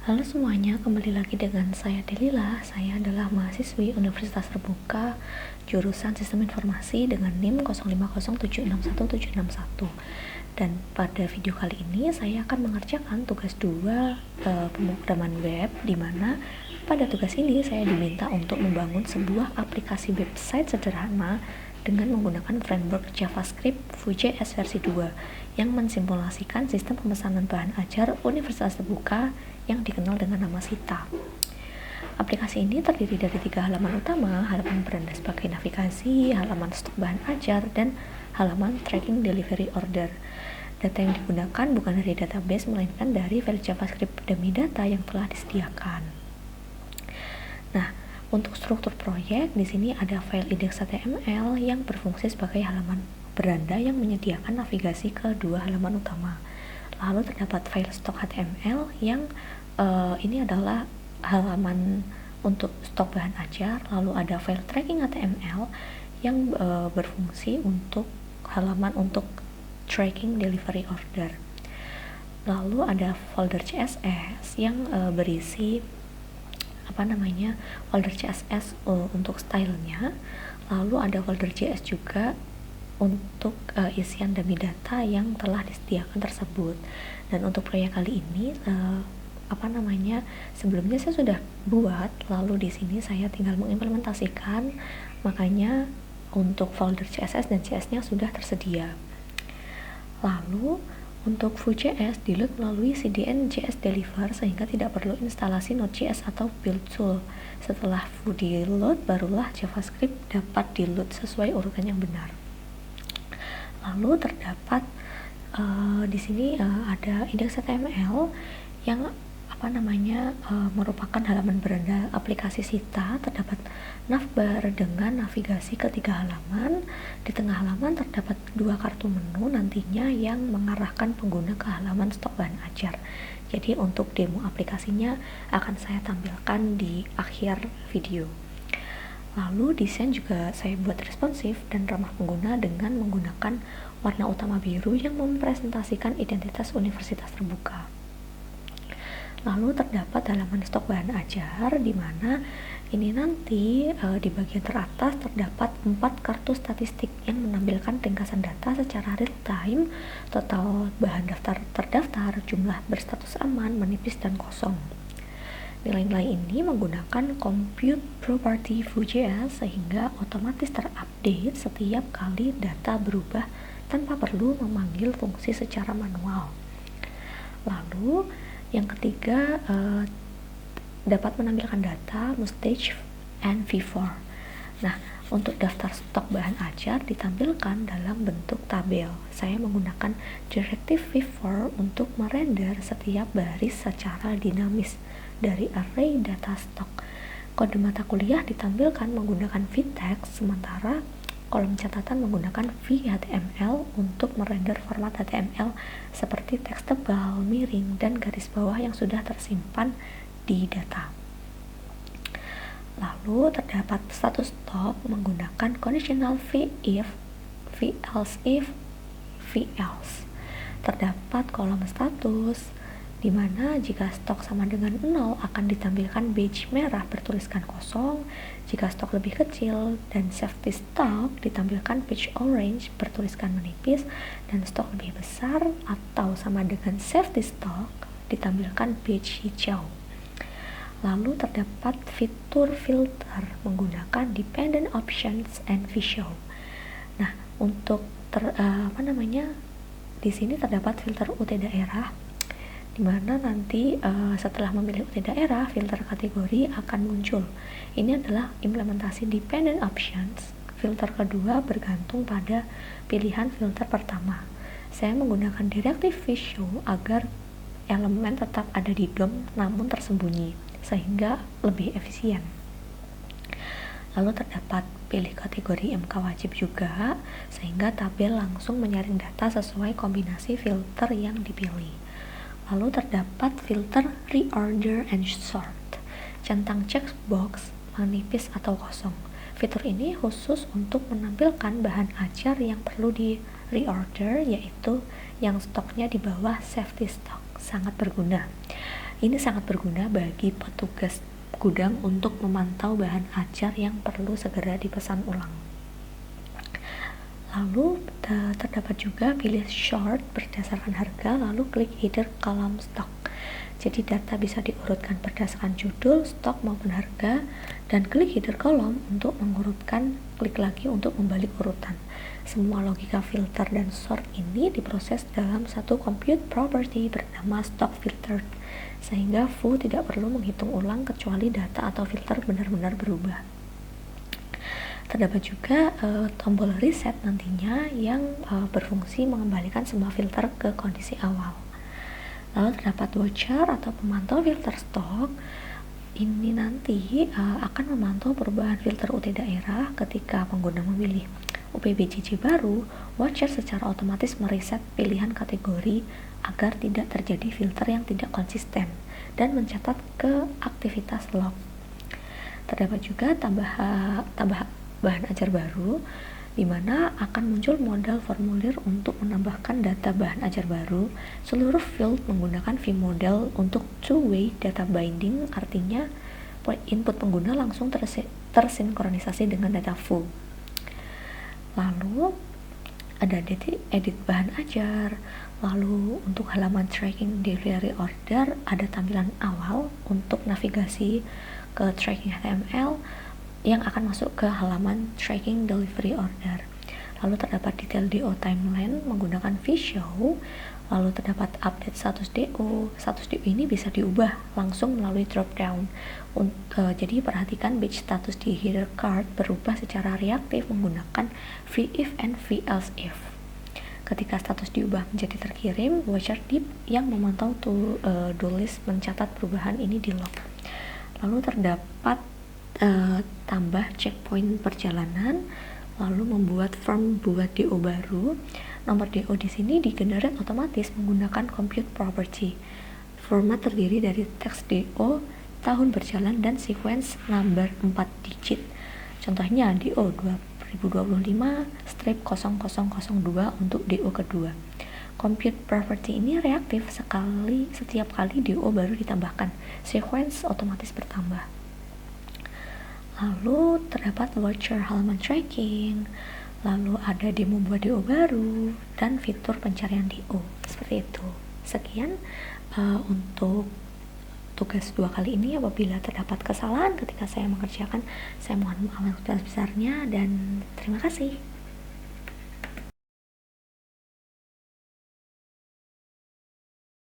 Halo semuanya, kembali lagi dengan saya Delila. Saya adalah mahasiswi Universitas Terbuka jurusan Sistem Informasi dengan NIM 0507617161. Dan pada video kali ini saya akan mengerjakan tugas 2 pemrograman web, di mana pada tugas ini saya diminta untuk membangun sebuah aplikasi website sederhana dengan menggunakan framework JavaScript Vue.js versi 2 yang mensimulasikan sistem pemesanan bahan ajar Universitas Terbuka yang dikenal dengan nama Sita. Aplikasi ini terdiri dari 3 halaman utama: halaman beranda sebagai navigasi, halaman stok bahan ajar, dan halaman tracking delivery order. Data yang digunakan bukan dari database, melainkan dari file JavaScript demi data yang telah disediakan. Nah, untuk struktur proyek, di sini ada file index.html yang berfungsi sebagai halaman beranda yang menyediakan navigasi ke 2 halaman utama. Lalu terdapat file stok HTML yang ini adalah halaman untuk stok bahan ajar. Lalu ada file tracking HTML yang berfungsi untuk halaman untuk tracking delivery order. Lalu ada folder CSS yang berisi folder CSS untuk stylenya. Lalu ada folder JS juga untuk isian demi data yang telah disediakan tersebut. Dan untuk proyek kali ini sebelumnya saya sudah buat, lalu di sini saya tinggal mengimplementasikan. Makanya untuk folder CSS dan JS-nya sudah tersedia. Lalu untuk Vue.js di-load melalui CDN JS Deliver sehingga tidak perlu instalasi Node.js atau build tool. Setelah Vue di-load, barulah JavaScript dapat di-load sesuai urutan yang benar. Lalu terdapat di sini ada index.html yang merupakan halaman beranda aplikasi Sita. Terdapat navbar dengan navigasi ke 3 halaman. Di tengah halaman terdapat 2 kartu menu nantinya yang mengarahkan pengguna ke halaman stok bahan ajar. Jadi untuk demo aplikasinya akan saya tampilkan di akhir video. Lalu desain juga saya buat responsif dan ramah pengguna dengan menggunakan warna utama biru yang mempresentasikan identitas Universitas Terbuka. Lalu terdapat halaman stok bahan ajar, di mana ini nanti di bagian teratas terdapat 4 kartu statistik yang menampilkan ringkasan data secara real time, total bahan daftar terdaftar, jumlah berstatus aman, menipis, dan kosong. Nilai-nilai ini menggunakan compute property Vue.js sehingga otomatis terupdate setiap kali data berubah tanpa perlu memanggil fungsi secara manual. Lalu yang ketiga, dapat menampilkan data, mustache, and V4. Nah, untuk daftar stok bahan ajar ditampilkan dalam bentuk tabel. Saya menggunakan Directive V4 untuk merender setiap baris secara dinamis dari array data stok. Kode mata kuliah ditampilkan menggunakan vtext, sementara kolom catatan menggunakan vHTML untuk merender format HTML seperti teks tebal, miring, dan garis bawah yang sudah tersimpan di data. Lalu terdapat status stok menggunakan conditional v-if, v-else-if, v-else. Terdapat kolom status di mana jika stok sama dengan 0 akan ditampilkan badge merah bertuliskan kosong, jika stok lebih kecil dan safety stock ditampilkan badge orange bertuliskan menipis, dan stok lebih besar atau sama dengan safety stock ditampilkan badge hijau. Lalu terdapat fitur filter menggunakan dependent options and visual. Nah, untuk di sini terdapat filter UT daerah, di mana nanti setelah memilih UT daerah, filter kategori akan muncul. Ini adalah implementasi dependent options. Filter kedua bergantung pada pilihan filter pertama. Saya menggunakan directive visual agar elemen tetap ada di DOM namun tersembunyi, sehingga lebih efisien. Lalu terdapat pilih kategori MK wajib juga, sehingga tabel langsung menyaring data sesuai kombinasi filter yang dipilih. Lalu terdapat filter reorder and sort. Centang checkbox menipis atau kosong. Fitur ini khusus untuk menampilkan bahan ajar yang perlu di reorder, yaitu yang stoknya di bawah safety stock. Sangat berguna. Ini sangat berguna bagi petugas gudang untuk memantau bahan ajar yang perlu segera dipesan ulang. Lalu terdapat juga pilih sort berdasarkan harga, lalu klik either column stock. Jadi data bisa diurutkan berdasarkan judul, stok maupun harga, dan klik either column untuk mengurutkan, klik lagi untuk membalik urutan. Semua logika filter dan sort ini diproses dalam satu compute property bernama stock filter, sehingga foo tidak perlu menghitung ulang kecuali data atau filter benar-benar berubah. Terdapat juga tombol reset nantinya yang berfungsi mengembalikan semua filter ke kondisi awal. Lalu terdapat watcher atau pemantau filter stok. Ini nanti akan memantau perubahan filter UT daerah ketika pengguna memilih UPBJJ baru. Watcher secara otomatis mereset pilihan kategori agar tidak terjadi filter yang tidak konsisten dan mencatat ke aktivitas log. Terdapat juga tambah bahan ajar baru, di mana akan muncul modal formulir untuk menambahkan data bahan ajar baru. Seluruh field menggunakan vModel untuk two-way data binding, artinya input pengguna langsung tersinkronisasi dengan data foo. Lalu ada edit bahan ajar. Lalu untuk halaman tracking delivery order ada tampilan awal untuk navigasi ke tracking HTML yang akan masuk ke halaman tracking delivery order. Lalu terdapat detail DO timeline menggunakan vShow. Lalu terdapat update status DO. Status DO ini bisa diubah langsung melalui drop down. Jadi perhatikan batch status di header card berubah secara reaktif menggunakan vIf and vElseIf. Ketika status diubah menjadi terkirim, watcher deep yang memantau do list mencatat perubahan ini di log. Lalu terdapat tambah checkpoint perjalanan, lalu membuat form buat DO baru. Nomor DO di sini digenerate otomatis menggunakan compute property. Format terdiri dari teks DO, tahun berjalan, dan sequence number 4 digit. Contohnya DO 2025-0002 untuk DO kedua. Compute property ini reaktif setiap kali DO baru ditambahkan. Sequence otomatis bertambah. Lalu terdapat watcher halaman tracking, lalu ada demo buat DO baru, dan fitur pencarian DO. Seperti itu. Sekian untuk tugas 2 kali ini. Apabila terdapat kesalahan ketika saya mengerjakan, saya mohon maaf besar-besarnya dan terima kasih.